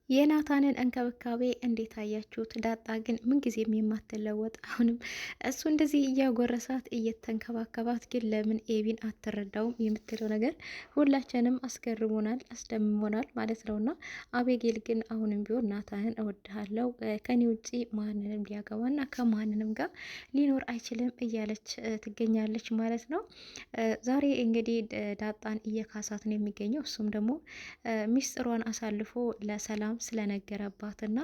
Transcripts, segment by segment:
የናታንን እንክብካቤ እንዴት አያችሁት? ዳጣ ግን ምንጊዜም የማትለወጥ አሁንም እሱ እንደዚህ እያጎረሳት እየተንከባከባት ግን ለምን ኤቢን አትረዳውም የምትለው ነገር ሁላችንም አስገርሞናል፣ አስደምሞናል ማለት ነውና አቤጌል ግን አሁንም ቢሆን ናታንን እወድሃለሁ ከኔ ውጪ ማንንም ሊያገባና ከማንንም ጋር ሊኖር አይችልም እያለች ትገኛለች ማለት ነው። ዛሬ እንግዲህ ዳጣን እየካሳት ነው የሚገኘው። እሱም ደግሞ ሚስጥሯን አሳልፎ ለሰላም ስለነገረባትና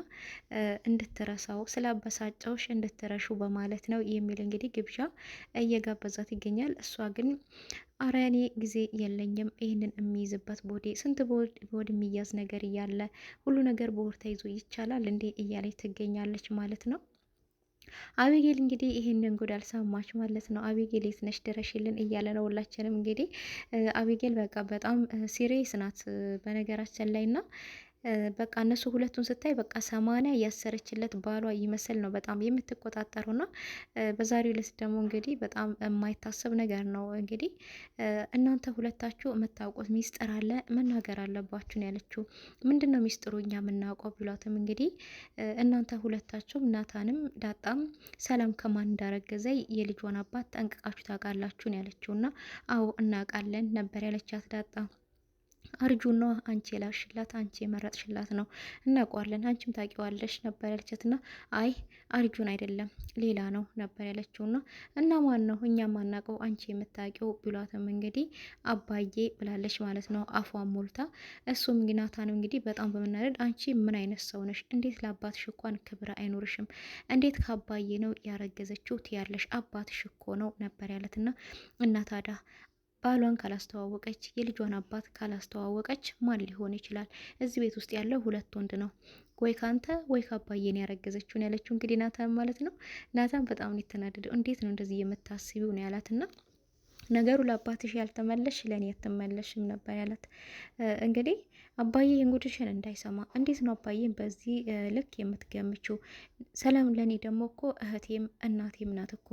እንድትረሳው ስላበሳጨውሽ እንድትረሹ በማለት ነው የሚል እንግዲህ ግብዣ እየጋበዛት ይገኛል። እሷ ግን አረ እኔ ጊዜ የለኝም ይህንን የሚይዝበት ቦዴ ስንት ቦድ የሚያዝ ነገር እያለ ሁሉ ነገር በወር ተይዞ ይቻላል እንዴ እያለች ትገኛለች ማለት ነው። አቤጌል እንግዲህ ይህንን ጉድ አልሰማች ማለት ነው። አቤጌል የት ነሽ ድረሽልን እያለ ነው ሁላችንም እንግዲህ አቤጌል በቃ በጣም ሲሪየስ ናት በነገራችን ላይ ና በቃ እነሱ ሁለቱን ስታይ በቃ 80 እያሰረችለት ባሏ ይመስል ነው በጣም የምትቆጣጠረው ና በዛሬው ዕለት ደግሞ እንግዲህ በጣም የማይታሰብ ነገር ነው። እንግዲህ እናንተ ሁለታችሁ የምታውቁት ሚስጥር አለ መናገር አለባችሁ ነው ያለችው። ምንድን ነው ሚስጥሩ እኛ የምናውቀው ብሏትም እንግዲህ እናንተ ሁለታችሁም ናታንም ዳጣም ሰላም ከማን እንዳረገዘ የልጇን አባት ጠንቅቃችሁ ታውቃላችሁ ነው ያለችው። ና አዎ እናውቃለን ነበር ያለቻት ዳጣ። አርጁና አንቺ የላክሽላት አንቺ የመረጥሽላት ነው እናውቀዋለን፣ አንቺም ታውቂዋለሽ ነበር ያለቻት። ና አይ አርጁን አይደለም ሌላ ነው ነበር ያለችው። ና እና ማን ነው እኛ ማናውቀው አንቺ የምታውቂው ብሏትም እንግዲህ አባዬ ብላለች ማለት ነው አፏን ሞልታ። እሱም ናታንም እንግዲህ በጣም በመናደድ አንቺ ምን አይነት ሰው ነሽ? እንዴት ለአባትሽ እንኳን ክብር አይኖርሽም? እንዴት ከአባዬ ነው ያረገዘችው ትያለሽ? አባትሽ እኮ ነው ነበር ያለትና እና ታዲያ ባሏን ካላስተዋወቀች የልጇን አባት ካላስተዋወቀች ማን ሊሆን ይችላል? እዚህ ቤት ውስጥ ያለው ሁለት ወንድ ነው፣ ወይ ካንተ ወይ ካባዬን ያረገዘችውን ያለችው እንግዲህ ናታን ማለት ነው። ናታን በጣም ነው የተናደደው። እንዴት ነው እንደዚህ የምታስቢው ነው ያላትና ነገሩ ለአባትሽ ያልተመለሽ ለእኔ አትመለሽም ነበር ያላት። እንግዲህ አባዬ እንጉድሽን እንዳይሰማ እንዴት ነው አባዬን በዚህ ልክ የምትገምችው? ሰላም ለእኔ ደግሞ እኮ እህቴም እናቴም ናት እኮ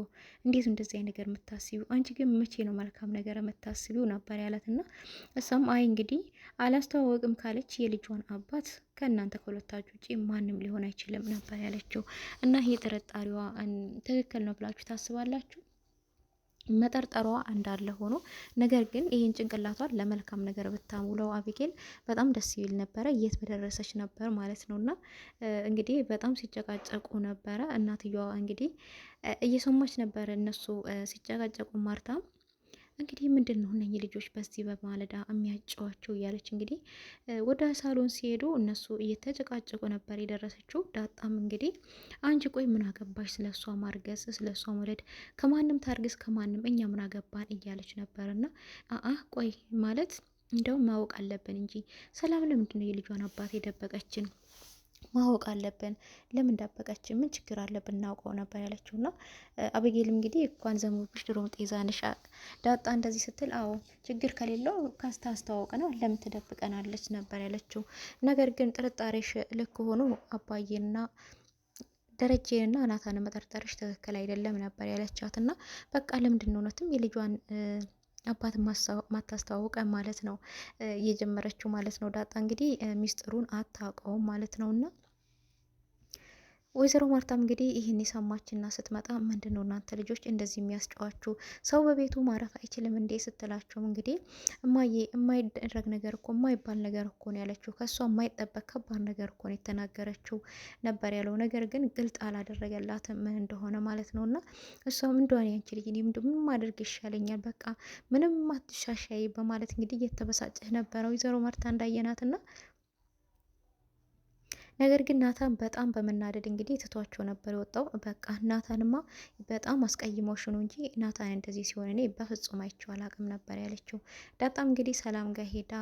እንዴት እንደዚህ ነገር የምታስቢው? አንቺ ግን መቼ ነው መልካም ነገር የምታስቢው ነበር ያላት። እና እሷም አይ እንግዲህ አላስተዋወቅም ካለች የልጇን አባት ከእናንተ ከሁለታችሁ ውጪ ማንም ሊሆን አይችልም ነበር ያለችው። እና ይሄ ጥርጣሬዋ ትክክል ነው ብላችሁ ታስባላችሁ? መጠርጠሯ እንዳለ ሆኖ ነገር ግን ይህን ጭንቅላቷን ለመልካም ነገር ብታሙለው አቢጌል በጣም ደስ ይል ነበረ። የት በደረሰች ነበር ማለት ነው። እና እንግዲህ በጣም ሲጨቃጨቁ ነበረ። እናትየዋ እንግዲህ እየሰማች ነበረ እነሱ ሲጨቃጨቁ። ማርታም እንግዲህ ምንድን ነው እነኚህ ልጆች በዚህ በማለዳ የሚያጫዋቸው እያለች እንግዲህ ወደ ሳሎን ሲሄዱ እነሱ እየተጨቃጨቁ ነበር የደረሰችው። ዳጣም እንግዲህ አንቺ ቆይ ምን አገባሽ ስለ እሷ ማርገዝ ስለ እሷ መውለድ፣ ከማንም ታርግዝ ከማንም እኛ ምን አገባን እያለች ነበርና ቆይ ማለት እንደውም ማወቅ አለብን እንጂ ሰላም ለምንድን ነው የልጇን አባት የደበቀችን? ማወቅ አለብን። ለምን ዳበቀችን? ምን ችግር አለብን? እናውቀው ነበር ያለችው። ና አበጌልም እንግዲህ እንኳን ዘመዶች ድሮም ጤዛንሽ ዳጣ እንደዚህ ስትል አዎ ችግር ከሌለው ካስታስተዋወቅ ነው ለምን ትደብቀናለች ነበር ያለችው። ነገር ግን ጥርጣሬሽ ልክ ሆኖ አባዬና ደረጀንና ናታን መጠርጠርሽ ትክክል አይደለም ነበር ያለቻት። ና በቃ ለምንድን ነው እውነትም የልጇን አባት ማታስተዋወቀ ማለት ነው እየጀመረችው ማለት ነው። ዳጣ እንግዲህ ሚስጥሩን አታውቀውም ማለት ነውና ወይዘሮ ማርታም እንግዲህ ይህን የሰማችና ስትመጣ ምንድን ነው እናንተ ልጆች እንደዚህ የሚያስጨዋችሁ? ሰው በቤቱ ማረፍ አይችልም እንዴ ስትላቸውም እንግዲህ እማዬ የማይደረግ ነገር እኮ የማይባል ነገር እኮ ነው ያለችው። ከእሷ የማይጠበቅ ከባድ ነገር እኮ ነው የተናገረችው ነበር ያለው። ነገር ግን ግልጥ አላደረገላትም ምን እንደሆነ ማለት ነው። እና እሷም እንደሆነ ያንቺ ልጅ ምን ማድረግ ይሻለኛል በቃ ምንም አትሻሻይ በማለት እንግዲህ እየተበሳጨህ ነበረ ወይዘሮ ማርታ እንዳየናትና ነገር ግን ናታን በጣም በመናደድ እንግዲህ ትቷቸው ነበር የወጣው። በቃ ናታንማ በጣም አስቀይሞሽ ነው እንጂ ናታን እንደዚህ ሲሆን እኔ በፍጹም አይቼው አላቅም ነበር ያለችው። ዳጣም እንግዲህ ሰላም ጋር ሄዳ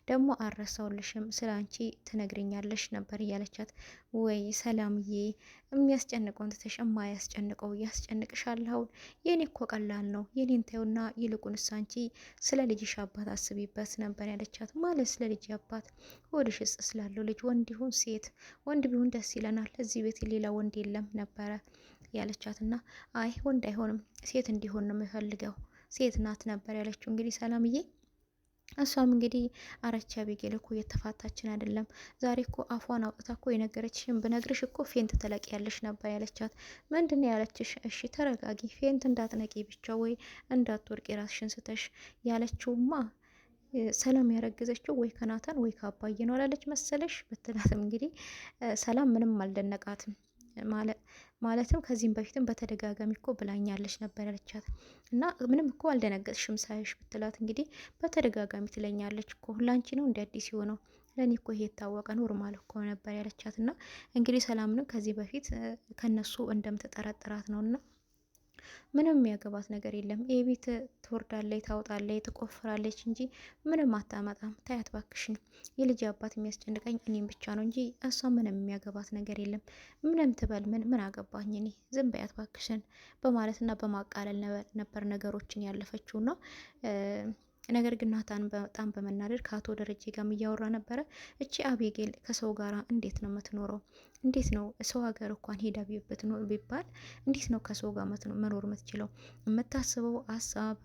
ደግሞ አረሳውልሽም ስለ አንቺ ትነግርኛለሽ ነበር እያለቻት፣ ወይ ሰላምዬ የሚያስጨንቀውን ትተሽ የማያስጨንቀው ያስጨንቅሻል። አሁን የኔ እኮ ቀላል ነው የኔን ተይውና ይልቁንስ አንቺ ስለ ልጅሽ አባት አስቢበት ነበር ያለቻት። ማለት ስለ ልጅ አባት ሆድሽ ውስጥ ስላለው ልጅ ወንድ ይሁን ሴት፣ ወንድ ቢሆን ደስ ይለናል፣ እዚህ ቤት ሌላ ወንድ የለም ነበረ ያለቻትና አይ ወንድ አይሆንም ሴት እንዲሆን ነው የምፈልገው ሴት ናት ነበር ያለችው። እንግዲህ ሰላምዬ እሷም እንግዲህ አረቻ አቤጌል እኮ እየተፋታችን አይደለም፣ ዛሬ እኮ አፏን አውጥታ እኮ የነገረችሽን ብነግርሽ እኮ ፌንት ትለቂ ያለሽ ነበር ያለቻት። ምንድን ነው ያለችሽ? እሺ ተረጋጊ፣ ፌንት እንዳትነቂ ብቻ ወይ እንዳትወርቂ ራስሽን ስተሽ ያለችውማ ሰላም ያረገዘችው ወይ ከናታን ወይ ከአባዬ ነው አላለች መሰለሽ ብትላትም እንግዲህ ሰላም ምንም አልደነቃትም። ማለትም ከዚህም በፊትም በተደጋጋሚ እኮ ብላኛለች ነበር ያለቻት እና ምንም እኮ አልደነገጥሽም ሳይሽ ብትላት እንግዲህ በተደጋጋሚ ትለኛለች እኮ ሁላንቺ ነው እንደ አዲስ የሆነው ለእኔ እኮ ይሄ የታወቀ ኖርማል እኮ ነበር ያለቻት እና እንግዲህ ሰላምንም ከዚህ በፊት ከነሱ እንደምትጠረጥራት ነው እና ምንም የሚያገባት ነገር የለም። የቤት ትወርዳለች፣ ታውጣለች፣ ትቆፍራለች እንጂ ምንም አታመጣም። ታያት ባክሽን። የልጅ አባት የሚያስጨንቀኝ እኔም ብቻ ነው እንጂ እሷ ምንም የሚያገባት ነገር የለም። ምንም ትበል ምን አገባኝ እኔ፣ ዝም በያት ባክሽን በማለትና በማቃለል ነበር ነገሮችን ያለፈችው ነው። ነገር ግን ናታን በጣም በመናደድ ከአቶ ደረጀ ጋር እያወራ ነበረ። እቺ አቤጌል ከሰው ጋር እንዴት ነው የምትኖረው? እንዴት ነው ሰው ሀገር እንኳን ሄዳ ቢባል እንዴት ነው ከሰው ጋር መኖር የምትችለው? የምታስበው ሀሳብ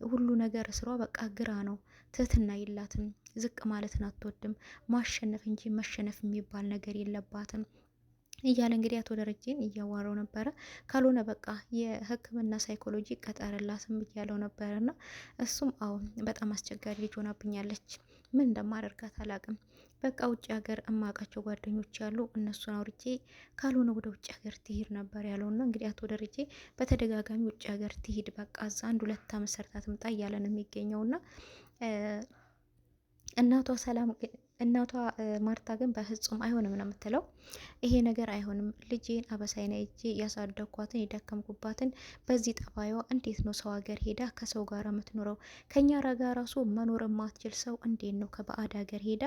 ሁሉ ነገር ስሯ በቃ ግራ ነው። ትህትና የላትም። ዝቅ ማለትን አትወድም። ማሸነፍ እንጂ መሸነፍ የሚባል ነገር የለባትም እያለ እንግዲህ አቶ ደረጀን እያዋረው ነበረ። ካልሆነ በቃ የሕክምና ሳይኮሎጂ ቀጠረላትም እያለው ነበረ እና እሱም አዎ በጣም አስቸጋሪ ልጅ ሆናብኛለች፣ ምን እንደማደርጋት አላቅም። በቃ ውጭ ሀገር እማቃቸው ጓደኞች ያሉ እነሱን አውርቼ ካልሆነ ወደ ውጭ ሀገር ትሄድ ነበር ያለውና እንግዲህ አቶ ደረጀ በተደጋጋሚ ውጭ ሀገር ትሄድ በቃ እዛ 1-2 ዓመት ሰርታ ትምጣ እያለ ነው የሚገኘውና እናቷ ማርታ ግን በፍጹም አይሆንም ነው የምትለው። ይሄ ነገር አይሆንም፣ ልጄን አበሳይና እጄ ያሳደግኳትን የደከምኩባትን በዚህ ጠባይዋ እንዴት ነው ሰው ሀገር ሄዳ ከሰው ጋር የምትኖረው? ከኛ ጋር ራሱ መኖር የማትችል ሰው እንዴት ነው ከባዕድ ሀገር ሄዳ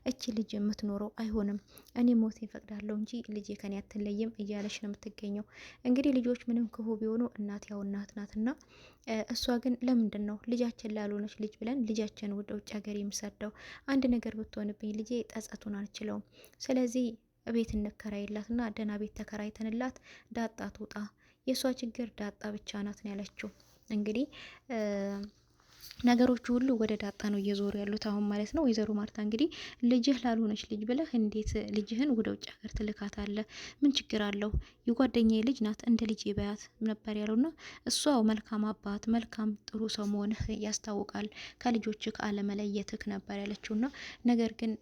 እቺ ልጅ የምትኖረው? አይሆንም፣ እኔ ሞት ይፈቅዳለሁ እንጂ ልጄ ከኔ አትለይም እያለች ነው የምትገኘው። እንግዲህ ልጆች ምንም ክፉ ቢሆኑ እናት ያው እናት ናትና እሷ ግን ለምንድን ነው ልጃችን ላልሆነች ልጅ ብለን ልጃችን ወደ ውጭ ሀገር የምሰደው? አንድ ነገር ብትሆንብኝ ልጄ ጠጸቱን አልችለውም። ስለዚህ ቤት እንከራይላትና ደህና ቤት ተከራይተንላት ዳጣ ትውጣ። የእሷ ችግር ዳጣ ብቻ ናት ነው ያለችው። እንግዲህ ነገሮቹ ሁሉ ወደ ዳጣ ነው እየዞሩ ያሉት አሁን ማለት ነው። ወይዘሮ ማርታ እንግዲህ ልጅህ ላልሆነች ልጅ ብለህ እንዴት ልጅህን ወደ ውጭ ሀገር ትልካታለህ? ምን ችግር አለው? የጓደኛዬ ልጅ ናት እንደ ልጅ በያት ነበር ያለውና እሷ መልካም አባት መልካም ጥሩ ሰው መሆንህ ያስታውቃል፣ ከልጆችህ አለመለየትህ ነበር ያለችውና ነገር ግን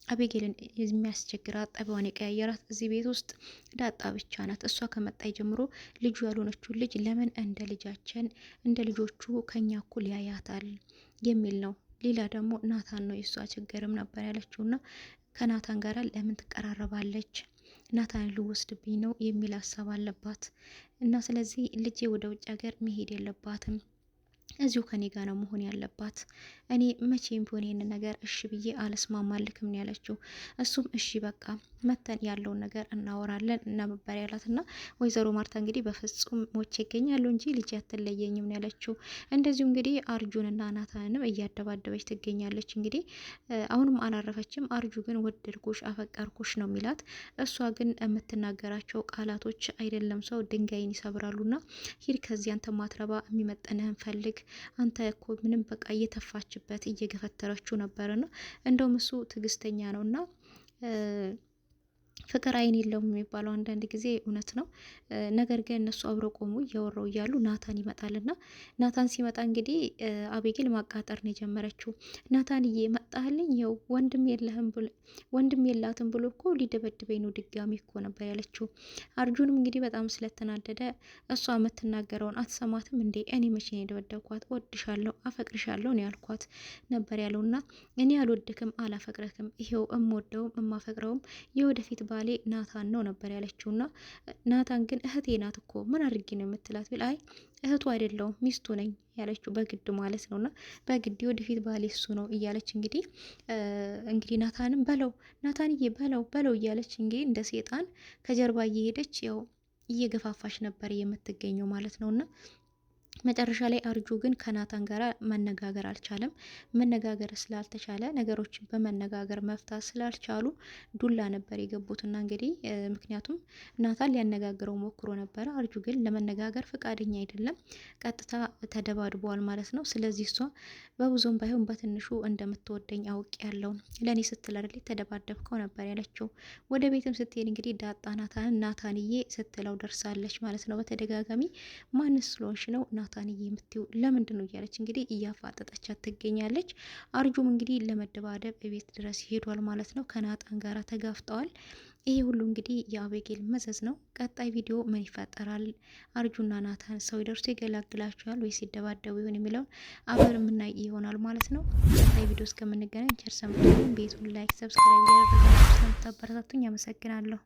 አቤጌልን የሚያስቸግራት ጠቢዋን የቀያየራት እዚህ ቤት ውስጥ ዳጣ ብቻ ናት። እሷ ከመጣይ ጀምሮ ልጁ ያልሆነችውን ልጅ ለምን እንደ ልጃችን እንደ ልጆቹ ከኛ እኩል ያያታል የሚል ነው። ሌላ ደግሞ ናታን ነው የእሷ ችግርም ነበር ያለችውና ከናታን ጋር ለምን ትቀራረባለች? ናታን ልወስድብኝ ነው የሚል ሀሳብ አለባት እና ስለዚህ ልጄ ወደ ውጭ ሀገር መሄድ የለባትም እዚሁ ከኔ ጋር ነው መሆን ያለባት። እኔ መቼም ቢሆን ይሄንን ነገር እሺ ብዬ አልስማማልክም ነው ያለችው። እሱም እሺ በቃ መተን ያለውን ነገር እናወራለን ነበር ያላትና ወይዘሮ ማርታ እንግዲህ በፍጹም ሞቼ ይገኛሉ እንጂ ልጅ አትለየኝም ነው ያለችው። እንደዚሁ እንግዲህ አርጁንና ናታንንም እያደባደበች ትገኛለች። እንግዲህ አሁንም አላረፈችም። አርጁ ግን ወደድኩሽ አፈቀርኩሽ ነው የሚላት። እሷ ግን የምትናገራቸው ቃላቶች አይደለም ሰው ድንጋይን ይሰብራሉና ሂድ ከዚህ አንተ ማትረባ የሚመጠንህን ፈልግ አንተ እኮ ምንም በቃ እየተፋችበት እየገፈተረችው ነበርና እንደውም እሱ ትዕግስተኛ ነውና ፍቅር አይን የለውም የሚባለው አንዳንድ ጊዜ እውነት ነው። ነገር ግን እነሱ አብረው ቆሙ እያወራው እያሉ ናታን ይመጣልና ናታን ሲመጣ እንግዲህ አቤጌል ማቃጠር ነው የጀመረችው። ናታንዬ መጣህልኝ፣ ይኸው ወንድም የላትም ብሎ እኮ ሊደበድበኝ ነው ድጋሚ እኮ ነበር ያለችው። አርጁንም እንግዲህ በጣም ስለተናደደ እሷ የምትናገረውን አትሰማትም እንዴ? እኔ መቼ ነው የደበደብኳት? ወድሻለሁ አፈቅርሻለሁ ነው ያልኳት ነበር ያለውና እኔ አልወድክም አላፈቅረክም፣ ይሄው እምወደውም እማፈቅረውም የወደፊት ባሌ ናታን ነው ነበር ያለችውና ናታን ግን እህቴ ናት እኮ ምን አድርጊ ነው የምትላት ቢል አይ እህቱ አይደለውም ሚስቱ ነኝ ያለችው በግድ ማለት ነውና በግድ ወደፊት ባሌ እሱ ነው እያለች እንግዲህ ናታንም በለው ናታንዬ በለው እያለች እንግዲህ እንደ ሴጣን ከጀርባ እየሄደች ያው እየገፋፋች ነበር የምትገኘው ማለት ነውና መጨረሻ ላይ አርጁ ግን ከናታን ጋር መነጋገር አልቻለም። መነጋገር ስላልተቻለ ነገሮችን በመነጋገር መፍታት ስላልቻሉ ዱላ ነበር የገቡትና እንግዲህ ምክንያቱም ናታን ሊያነጋግረው ሞክሮ ነበረ። አርጁ ግን ለመነጋገር ፈቃደኛ አይደለም። ቀጥታ ተደባድበዋል ማለት ነው። ስለዚህ እሷ በብዙም ባይሆን በትንሹ እንደምትወደኝ አውቅ ያለው ለእኔ ስትል አይደል ተደባደብከው ነበር ያለችው። ወደ ቤትም ስትሄድ እንግዲህ ዳጣ ናታንዬ ስትለው ደርሳለች ማለት ነው። በተደጋጋሚ ማንስ ስለሆንሽ ነው ናታንዬ የምትይው ለምንድን ነው እያለች እንግዲህ እያፋጠጠቻት ትገኛለች። አርጁም እንግዲህ ለመደባደብ ቤት ድረስ ሄዷል ማለት ነው። ከናታን ጋር ተጋፍጠዋል። ይሄ ሁሉ እንግዲህ የአቤጌል መዘዝ ነው። ቀጣይ ቪዲዮ ምን ይፈጠራል? አርጁና ናታን ሰው ይደርሱ ይገላግላቸዋል ወይስ ሲደባደቡ ይሆን የሚለውን አብረን የምናይ ይሆናል ማለት ነው። ቀጣይ ቪዲዮ እስከምንገናኝ ቸር ሰንብቱ። ቤቱን ላይክ፣ ሰብስክራይብ ያደረጋችሁ ስለምታበረታቱኝ አመሰግናለሁ።